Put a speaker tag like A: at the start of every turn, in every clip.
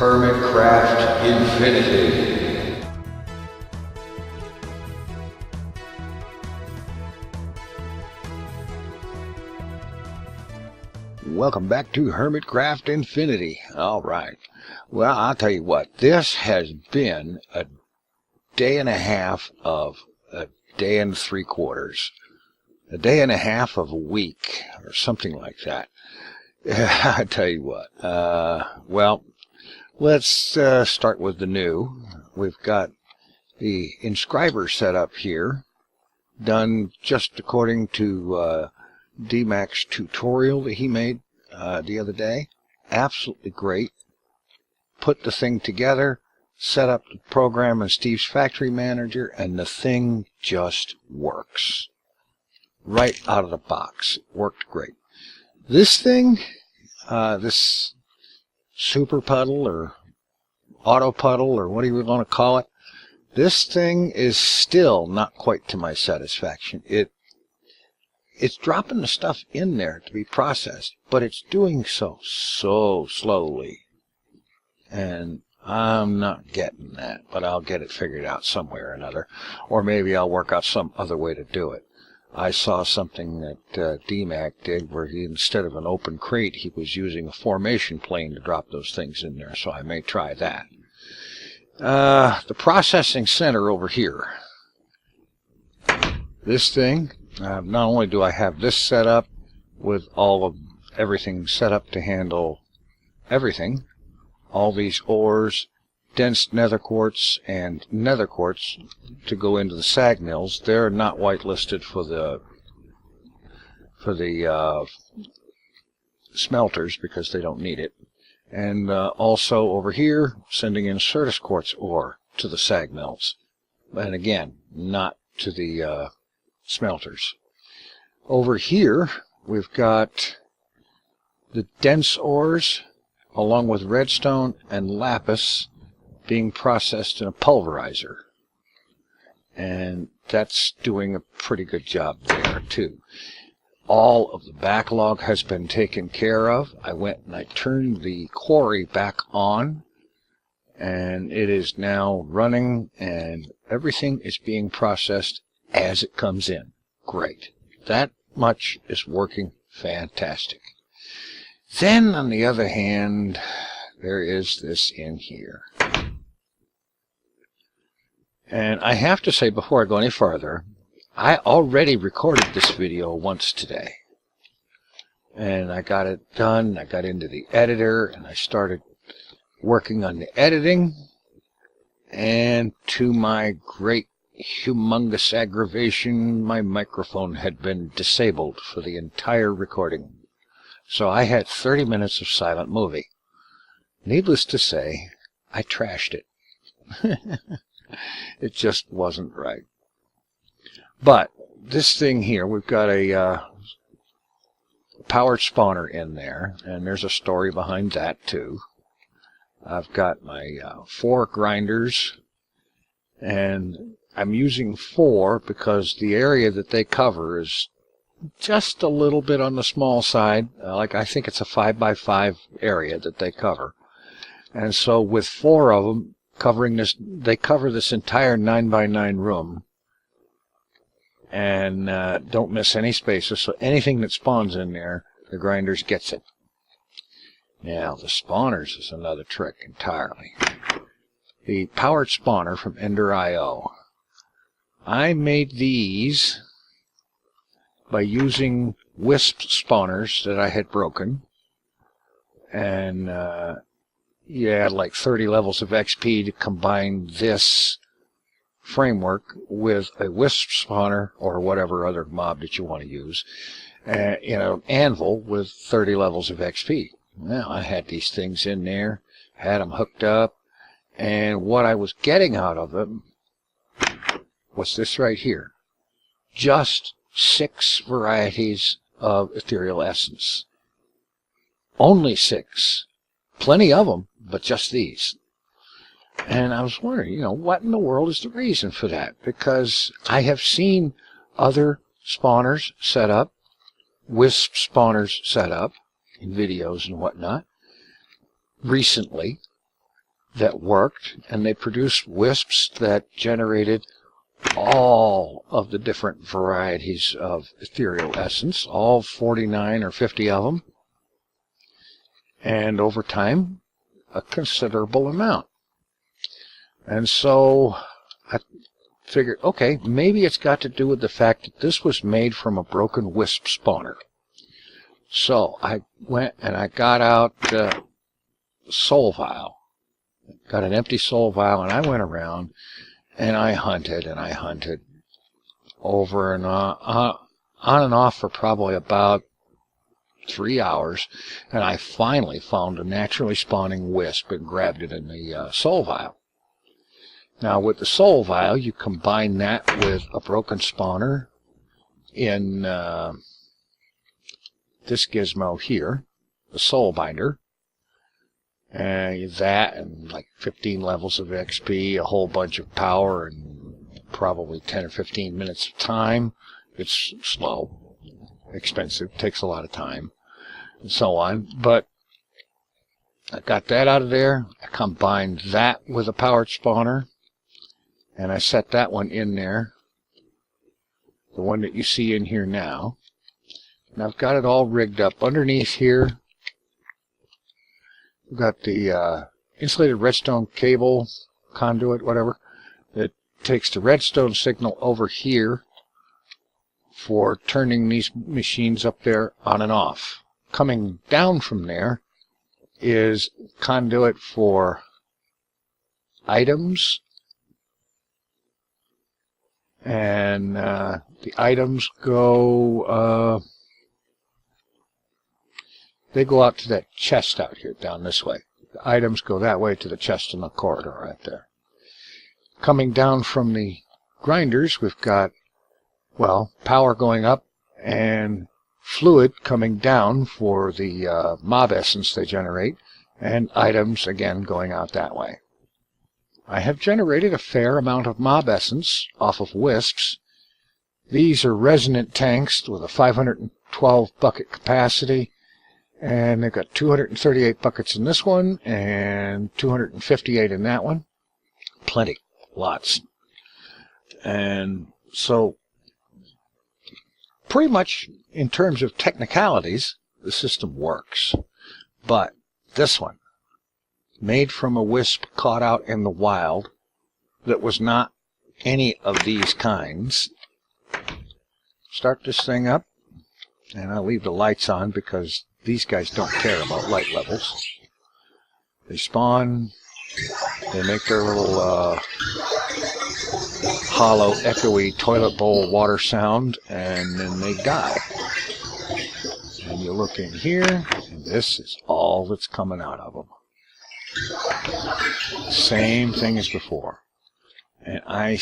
A: Hermitcraft Infinity. Welcome back to Hermitcraft Infinity. Alright. Well, I'll tell you what. This has been a day and a half of a day and 3/4. A day and a half of a week, or something like that. I tell you what. Well, let's start with the new. We've got the Inscriber set up here, done just according to D-Mac's tutorial that he made the other day. Absolutely great. Put the thing together, set up the program in Steve's Factory Manager, and the thing just works. Right out of the box. It worked great. This thing, this super puddle or auto puddle or what do you want to call it, this thing is still not quite to my satisfaction. It's dropping the stuff in there to be processed, but it's doing so slowly. And I'm not getting that, but I'll get it figured out some way or another. Or maybe I'll work out some other way to do it. I saw something that D-Mac did where he, instead of an open crate, he was using a formation plane to drop those things in there, so I may try that. The processing center over here. This thing, not only do I have this set up with all of everything set up to handle everything, all these ores, dense nether quartz and nether quartz to go into the sag mills. They're not whitelisted for the smelters because they don't need it. And also over here, sending in Certus quartz ore to the sag mills. And again, not to the smelters. Over here, we've got the dense ores along with redstone and lapis being processed in a pulverizer. And that's doing a pretty good job there too. All of the backlog has been taken care of. I went and I turned the quarry back on, and it is now running, and everything is being processed as it comes in. Great. That much is working fantastic. Then, on the other hand, there is this in here. And I have to say, before I go any farther, I already recorded this video once today. And I got it done. I got into the editor, and I started working on the editing. And to my great, humongous aggravation, my microphone had been disabled for the entire recording. So I had 30 minutes of silent movie. Needless to say, I trashed it. It just wasn't right. But this thing here, we've got a powered spawner in there, and there's a story behind that too. I've got my 4 grinders, and I'm using 4 because the area that they cover is just a little bit on the small side. Like I think it's a 5x5 area that they cover. And so with 4 of them covering this, they cover this entire 9x9 room. And don't miss any spaces, so anything that spawns in there, the grinders gets it. Now, the spawners is another trick entirely. The powered spawner from Ender.io. I made these by using Wisp spawners that I had broken. And you had like 30 levels of XP to combine this framework with a Wisp spawner or whatever other mob that you want to use. An anvil with 30 levels of XP. Well, I had these things in there, had them hooked up, and what I was getting out of them was this right here. Just 6 varieties of ethereal essence. Only 6. Plenty of them, but just these. And I was wondering, what in the world is the reason for that? Because I have seen other spawners set up, Wisp spawners set up, in videos and whatnot, recently, that worked, and they produced wisps that generated all of the different varieties of ethereal essence, all 49 or 50 of them, and over time, a considerable amount. And so I figured, okay, maybe it's got to do with the fact that this was made from a broken wisp spawner. So I went and I got out soul vial. Got an empty soul vial, and I went around and I hunted over and on and off for probably about 3 hours, and I finally found a naturally spawning wisp and grabbed it in the soul vial. Now with the soul vial, you combine that with a broken spawner in this gizmo here, the soul binder, that and like 15 levels of XP, a whole bunch of power, and probably 10 or 15 minutes of time. It's slow, expensive, takes a lot of time, and so on. But I got that out of there. I combined that with a powered spawner, and I set that one in there, the one that you see in here now. And I've got it all rigged up. Underneath here, we've got the insulated redstone cable, conduit, whatever, that takes the redstone signal over here for turning these machines up there on and off. Coming down from there is conduit for items, and the items go, they go out to that chest out here, down this way. The items go that way to the chest in the corridor right there. Coming down from the grinders, we've got, well, power going up and fluid coming down for the mob essence they generate, and items, again, going out that way. I have generated a fair amount of mob essence off of wisps. These are resonant tanks with a 512 bucket capacity, and they've got 238 buckets in this one and 258 in that one. Plenty, lots. And so pretty much in terms of technicalities, the system works. But this one, made from a wisp caught out in the wild that was not any of these kinds. Start this thing up, and I'll leave the lights on because these guys don't care about light levels. They spawn, they make their little hollow, echoey toilet bowl water sound, and then they die. And you look in here, and this is all that's coming out of them. Same thing as before. And I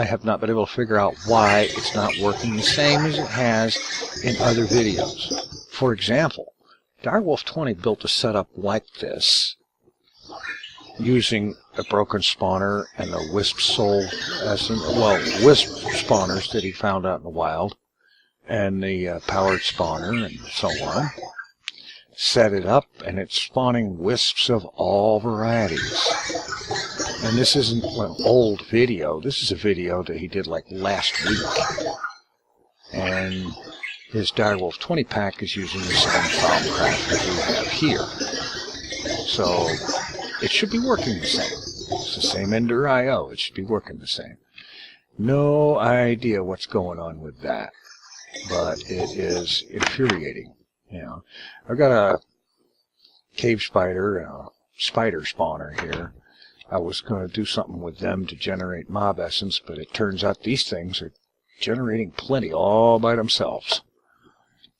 A: have not been able to figure out why it's not working the same as it has in other videos. For example, Direwolf 20 built a setup like this using a broken spawner and the wisp soul essence, well, wisp spawners that he found out in the wild, and the powered spawner and so on. Set it up, and it's spawning wisps of all varieties. And this isn't an old video. This is a video that he did like last week. And his Direwolf 20 pack is using the same Hermitcraft that we have here. So it should be working the same. It's the same Ender IO. It should be working the same. No idea what's going on with that, but it is infuriating. You know, I've got a cave spider and a spider spawner here. I was going to do something with them to generate mob essence, but it turns out these things are generating plenty all by themselves,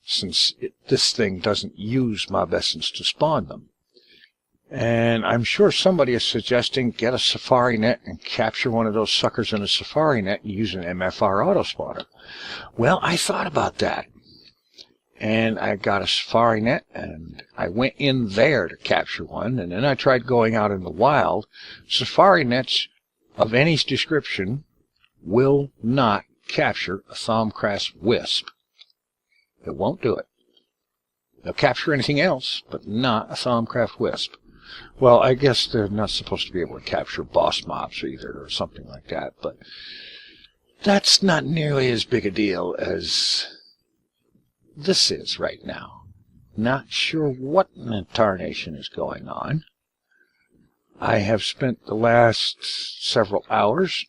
A: since this thing doesn't use mob essence to spawn them. And I'm sure somebody is suggesting get a safari net and capture one of those suckers in a safari net and use an MFR auto spawner. Well, I thought about that. And I got a safari net, and I went in there to capture one, and then I tried going out in the wild. Safari nets of any description will not capture a Thaumcraft wisp. It won't do it. They'll capture anything else, but not a Thaumcraft wisp. Well, I guess they're not supposed to be able to capture boss mobs either, or something like that, but that's not nearly as big a deal as this is right now. Not sure what in the tarnation is going on. I have spent the last several hours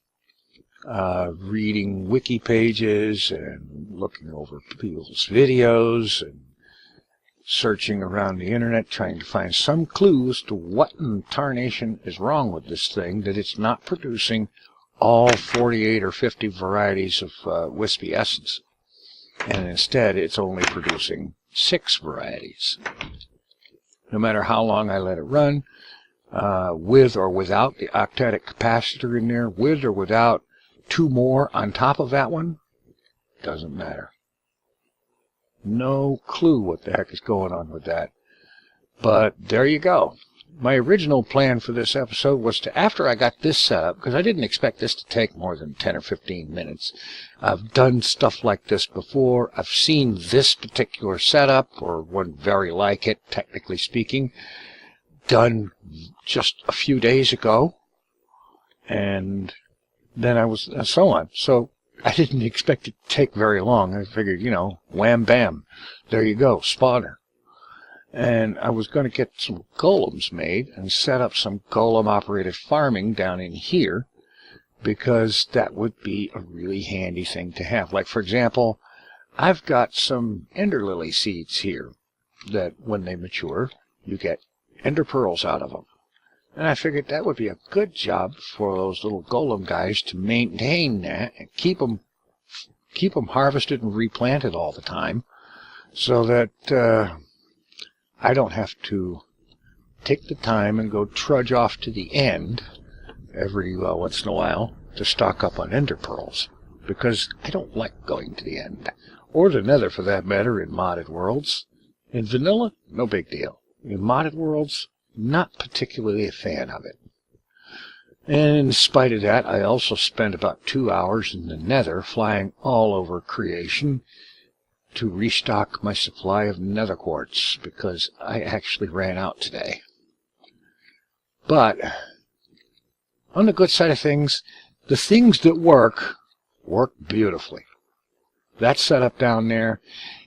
A: reading wiki pages and looking over people's videos and searching around the internet trying to find some clue as to what in tarnation is wrong with this thing, that it's not producing all 48 or 50 varieties of wispy essence. And instead, it's only producing 6 varieties. No matter how long I let it run, with or without the octatic capacitor in there, with or without 2 more on top of that one, doesn't matter. No clue what the heck is going on with that. But there you go. My original plan for this episode was to, after I got this set up, because I didn't expect this to take more than 10 or 15 minutes. I've done stuff like this before. I've seen this particular setup, or one very like it, technically speaking, done just a few days ago. And then I was, so on. So I didn't expect it to take very long. I figured, you know, wham bam, there you go, spawner. And I was going to get some golems made and set up some golem-operated farming down in here, because that would be a really handy thing to have. Like, for example, I've got some ender lily seeds here that, when they mature, you get ender pearls out of them. And I figured that would be a good job for those little golem guys to maintain that and keep them harvested and replanted all the time, so that I don't have to take the time and go trudge off to the end every once in a while to stock up on ender pearls, because I don't like going to the end, or the nether for that matter, in modded worlds. In vanilla, no big deal. In modded worlds, not particularly a fan of it. And in spite of that, I also spent about 2 hours in the nether flying all over creation to restock my supply of nether quartz, because I actually ran out today. But on the good side of things, the things that work beautifully. That setup down there,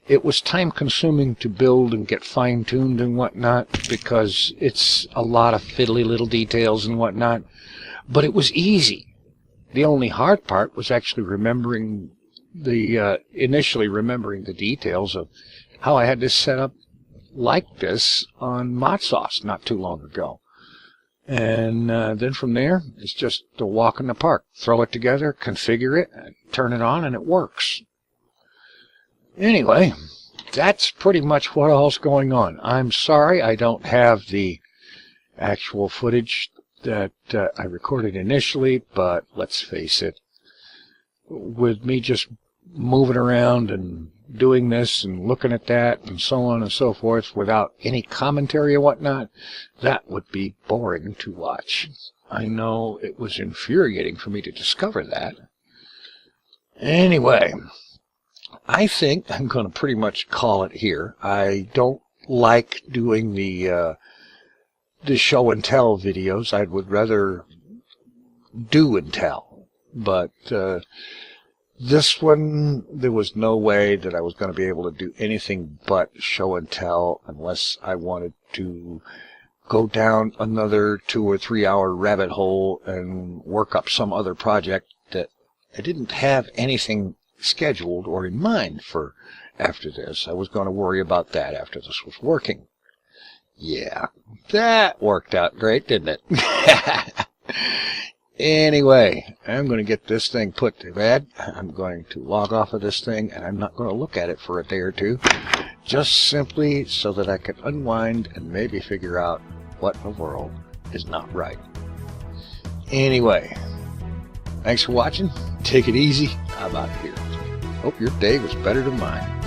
A: it was time consuming to build and get fine-tuned and whatnot, because it's a lot of fiddly little details and whatnot, but it was easy. The only hard part was actually initially remembering the details of how I had this set up like this on Mod Sauce not too long ago. And then from there, it's just a walk in the park. Throw it together, configure it, and turn it on, and it works. Anyway, that's pretty much what all's going on. I'm sorry I don't have the actual footage that I recorded initially, but let's face it, with me just moving around and doing this and looking at that and so on and so forth without any commentary and whatnot, that would be boring to watch. I know it was infuriating for me to discover that. Anyway, I think I'm going to pretty much call it here. I don't like doing the show and tell videos. I would rather do and tell. But this one, there was no way that I was going to be able to do anything but show and tell unless I wanted to go down another 2 or 3 hour rabbit hole and work up some other project that I didn't have anything scheduled or in mind for after this. I was going to worry about that after this was working. Yeah, that worked out great, didn't it? Anyway, I'm going to get this thing put to bed. I'm going to log off of this thing, and I'm not going to look at it for a day or two, just simply so that I can unwind and maybe figure out what in the world is not right. Anyway, thanks for watching. Take it easy. I'm out of here. Hope your day was better than mine.